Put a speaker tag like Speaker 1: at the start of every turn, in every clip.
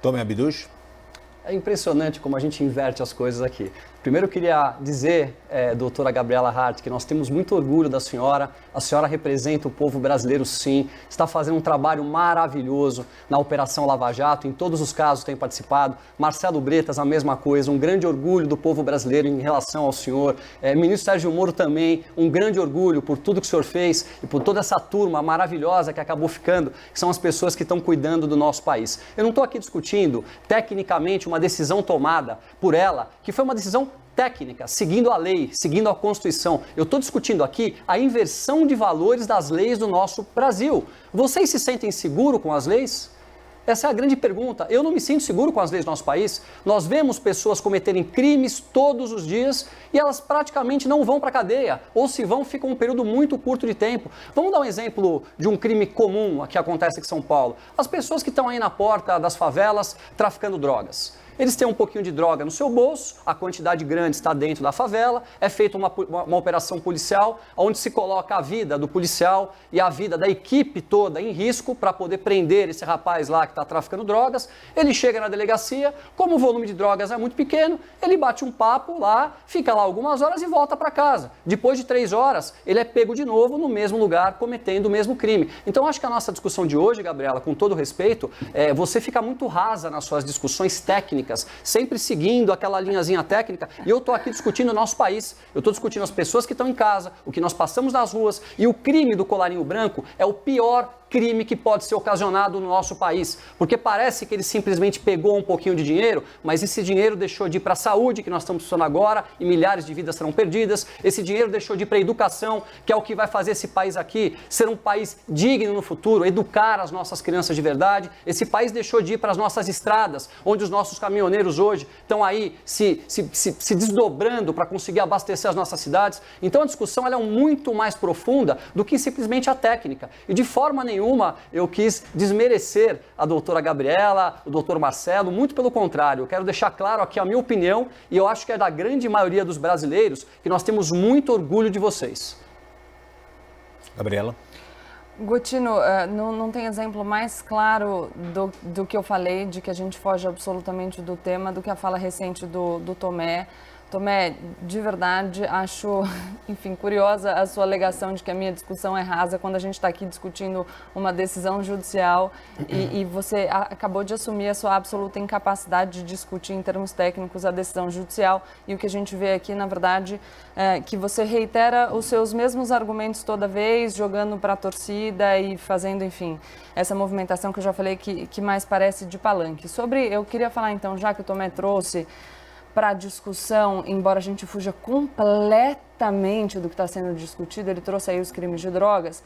Speaker 1: Tomé Abduch.
Speaker 2: É impressionante como a gente inverte as coisas aqui. Primeiro eu queria dizer, doutora Gabriela Hart, que nós temos muito orgulho da senhora. A senhora representa o povo brasileiro, sim. Está fazendo um trabalho maravilhoso na Operação Lava Jato. Em todos os casos tem participado. Marcelo Bretas, a mesma coisa. Um grande orgulho do povo brasileiro em relação ao senhor. Ministro Sérgio Moro também. Um grande orgulho por tudo que o senhor fez e por toda essa turma maravilhosa que acabou ficando, que são as pessoas que estão cuidando do nosso país. Eu não estou aqui discutindo, tecnicamente, uma decisão tomada por ela, que foi uma decisão técnica, seguindo a lei, seguindo a Constituição. Eu estou discutindo aqui a inversão de valores das leis do nosso Brasil. Vocês se sentem seguros com as leis? Essa é a grande pergunta. Eu não me sinto seguro com as leis do nosso país. Nós vemos pessoas cometerem crimes todos os dias e elas praticamente não vão para a cadeia. Ou se vão, ficam um período muito curto de tempo. Vamos dar um exemplo de um crime comum que acontece aqui em São Paulo. As pessoas que estão aí na porta das favelas traficando drogas. Eles têm um pouquinho de droga no seu bolso, a quantidade grande está dentro da favela, é feita uma operação policial, onde se coloca a vida do policial e a vida da equipe toda em risco para poder prender esse rapaz lá que está traficando drogas. Ele chega na delegacia, como o volume de drogas é muito pequeno, ele bate um papo lá, fica lá algumas horas e volta para casa. Depois de 3 horas, ele é pego de novo no mesmo lugar, cometendo o mesmo crime. Então, acho que a nossa discussão de hoje, Gabriela, com todo respeito, você fica muito rasa nas suas discussões técnicas, sempre seguindo aquela linhazinha técnica, e eu estou aqui discutindo o nosso país, eu estou discutindo as pessoas que estão em casa, o que nós passamos nas ruas, e o crime do colarinho branco é o pior crime que pode ser ocasionado no nosso país, porque parece que ele simplesmente pegou um pouquinho de dinheiro, mas esse dinheiro deixou de ir para a saúde, que nós estamos precisando agora, e milhares de vidas serão perdidas, esse dinheiro deixou de ir para a educação, que é o que vai fazer esse país aqui ser um país digno no futuro, educar as nossas crianças de verdade, esse país deixou de ir para as nossas estradas, onde os nossos caminhoneiros hoje estão aí se desdobrando para conseguir abastecer as nossas cidades. Então a discussão ela é muito mais profunda do que simplesmente a técnica, e de forma nenhuma eu quis desmerecer a doutora Gabriela, o doutor Marcelo, muito pelo contrário, eu quero deixar claro aqui a minha opinião e eu acho que é da grande maioria dos brasileiros que nós temos muito orgulho de vocês.
Speaker 1: Gabriela?
Speaker 3: Gotino, não tem exemplo mais claro do que eu falei, de que a gente foge absolutamente do tema, do que a fala recente do Tomé. Tomé, de verdade, acho, enfim, curiosa a sua alegação de que a minha discussão é rasa quando a gente está aqui discutindo uma decisão judicial e você acabou de assumir a sua absoluta incapacidade de discutir em termos técnicos a decisão judicial e o que a gente vê aqui, na verdade, é que você reitera os seus mesmos argumentos toda vez, jogando para a torcida e fazendo, enfim, essa movimentação que eu já falei que mais parece de palanque. Eu queria falar então, já que o Tomé trouxe para a discussão, embora a gente fuja completamente do que está sendo discutido, ele trouxe aí os crimes de drogas,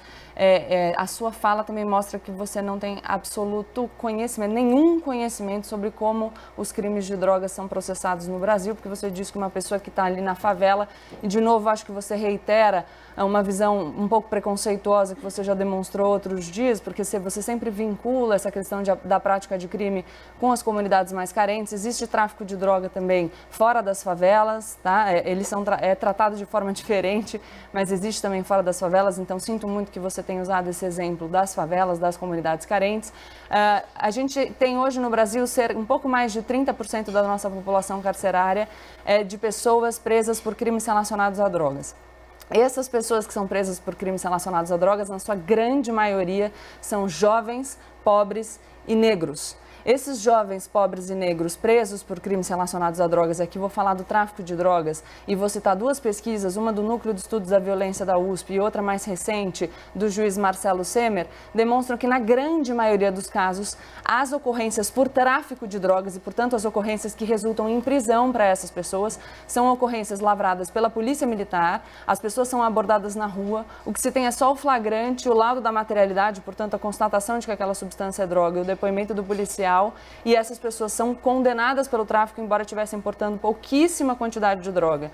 Speaker 3: a sua fala também mostra que você não tem absoluto conhecimento, nenhum conhecimento sobre como os crimes de drogas são processados no Brasil, porque você diz que uma pessoa que está ali na favela, e de novo acho que você reitera uma visão um pouco preconceituosa que você já demonstrou outros dias, porque você sempre vincula essa questão da prática de crime com as comunidades mais carentes. Existe tráfico de droga também fora das favelas, tá? Eles são tratados de forma diferente, mas existe também fora das favelas, então sinto muito que você tenha usado esse exemplo das favelas, das comunidades carentes. A gente tem hoje no Brasil um pouco mais de 30% da nossa população carcerária de pessoas presas por crimes relacionados a drogas. Essas pessoas que são presas por crimes relacionados a drogas, na sua grande maioria, são jovens, pobres e negros. Esses jovens, pobres e negros presos por crimes relacionados a drogas, aqui vou falar do tráfico de drogas e vou citar 2 pesquisas, uma do Núcleo de Estudos da Violência da USP e outra mais recente do juiz Marcelo Semer, demonstram que na grande maioria dos casos, as ocorrências por tráfico de drogas e, portanto, as ocorrências que resultam em prisão para essas pessoas são ocorrências lavradas pela polícia militar, as pessoas são abordadas na rua, o que se tem é só o flagrante, o laudo da materialidade, portanto, a constatação de que aquela substância é droga e o depoimento do policial, e essas pessoas são condenadas pelo tráfico, embora estivessem importando pouquíssima quantidade de droga.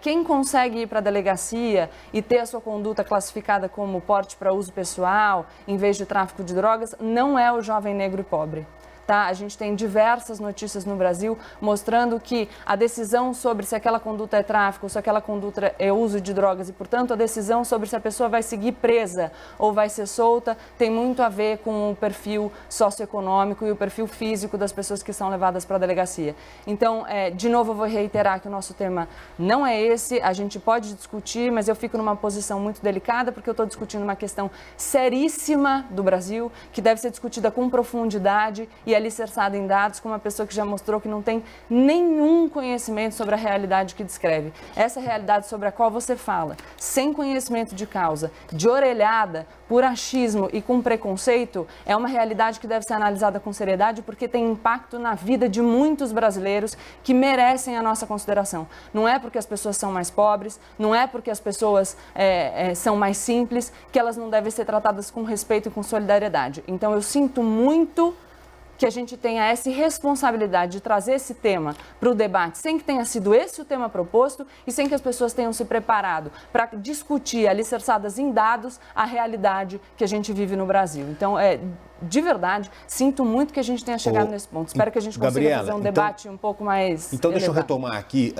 Speaker 3: Quem consegue ir para a delegacia e ter a sua conduta classificada como porte para uso pessoal, em vez de tráfico de drogas, não é o jovem negro e pobre. tá? A gente tem diversas notícias no Brasil mostrando que a decisão sobre se aquela conduta é tráfico, se aquela conduta é uso de drogas e, portanto, a decisão sobre se a pessoa vai seguir presa ou vai ser solta tem muito a ver com o perfil socioeconômico e o perfil físico das pessoas que são levadas para a delegacia. Então, de novo, eu vou reiterar que o nosso tema não é esse, a gente pode discutir, mas eu fico numa posição muito delicada porque eu estou discutindo uma questão seríssima do Brasil, que deve ser discutida com profundidade e alicerçada em dados, com uma pessoa que já mostrou que não tem nenhum conhecimento sobre a realidade que descreve. Essa realidade sobre a qual você fala, sem conhecimento de causa, de orelhada, por achismo e com preconceito, é uma realidade que deve ser analisada com seriedade porque tem impacto na vida de muitos brasileiros que merecem a nossa consideração. Não é porque as pessoas são mais pobres, não é porque as pessoas são mais simples, que elas não devem ser tratadas com respeito e com solidariedade. Então, eu sinto muito que a gente tenha essa responsabilidade de trazer esse tema para o debate, sem que tenha sido esse o tema proposto e sem que as pessoas tenham se preparado para discutir, alicerçadas em dados, a realidade que a gente vive no Brasil. Então, de verdade, sinto muito que a gente tenha chegado nesse ponto. Espero que a gente consiga fazer um debate um pouco mais
Speaker 1: Então, deixa eu
Speaker 3: elevado.
Speaker 1: retomar aqui.